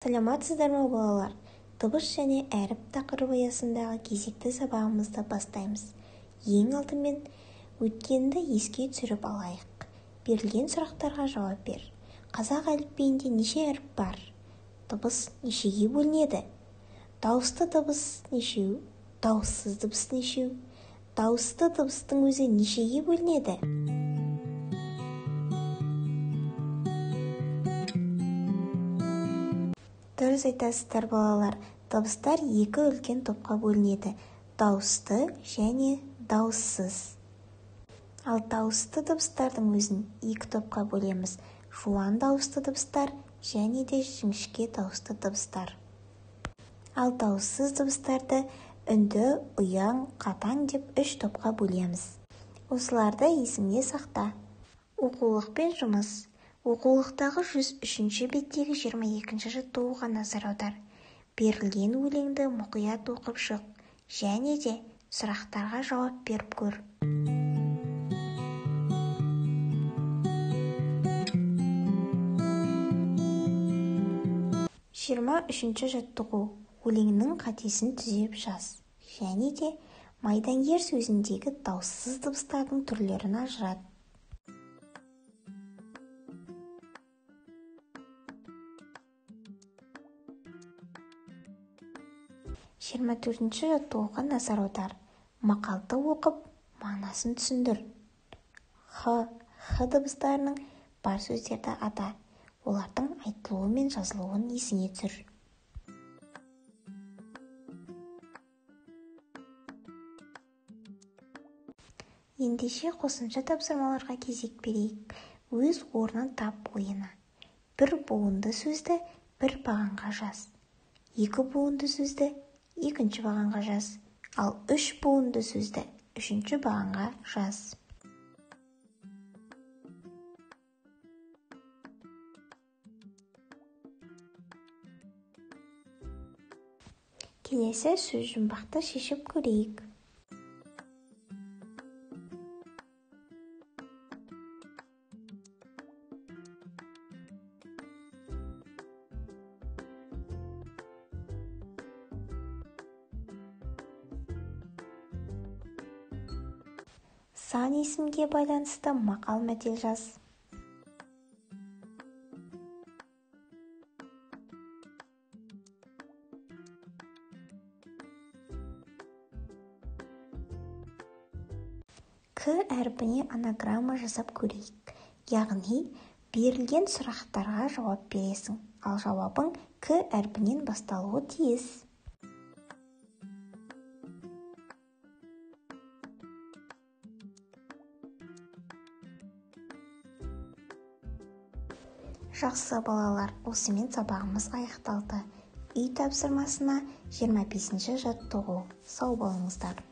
Саламатсыздар ма балалар? Дыбыс және әріп тақырыбы аясындағы кезекті сабағымызды бастаймыз. Ең алдымен өткенді еске түсіріп алайық. Берілген сұрақтарға жауап бер. Қазақ әліпбиінде неше әріп бар? Дыбыс нешеге бөлінеді? Дауысты дыбыс нешеу? Дауыссыз дыбыс нешеу? Дауысты дыбыстың өзі нешеге бөлінеді? Дұрыс айтасыздар балалар. Дыбыстар екі үлкен топқа бөлінеді: дауысты және дауыссыз. Ал дауысты дыбыстардың өзін екі топқа бөлеміз: жуан дауысты дыбыстар және де жіңішке дауысты дыбыстар. Ал дауыссыз дыбыстарды үнді, ұяң, қатаң деп үш топқа бөлеміз. Осыларды есіңде сақта. Оқулықпен жұмыс. Оқулықтағы 103-ші беттегі 22-ші жаттығуға назар аудар. Берілген өлеңді мұқият оқып шық және де сұрақтарға жауап беріп көр. Үшінші жаттығу. Өлеңнің қатесін түзеп жаз және де майдангер сөзіндегі дауыссыз дыбыстардың түрлерін ажырат. Төртінші жаттығуға назар аудар. Мақалды оқып, мағынасын түсіндір. Х дыбыстарының бар сөздерді ата. Олардың айтылуы мен жазылуын есіңе түсір. Ендеше қосымша тапсырмаларға кезек берейік. Өз орнын тап ойына. Бір буынды сөзді бір бағанға жаз. Екі буынды сөзді екінші бағанға жаз. Ал үш буынды сөзді үшінші бағанға жаз. Келесі сөз жұмбақты шешіп көрейік. Сан есімге байланысты мақал-мәтел жаз. К әрпіне анаграмма жасап көрейік. Яғни, берілген сұрақтарға жауап бересің, ал жауабың К әрпінен басталуы тиіс. Жақсы балалар, осымен сабағымыз аяқталды. Үй тапсырмасына 25-ші жаттығу. Сау болыңыздар.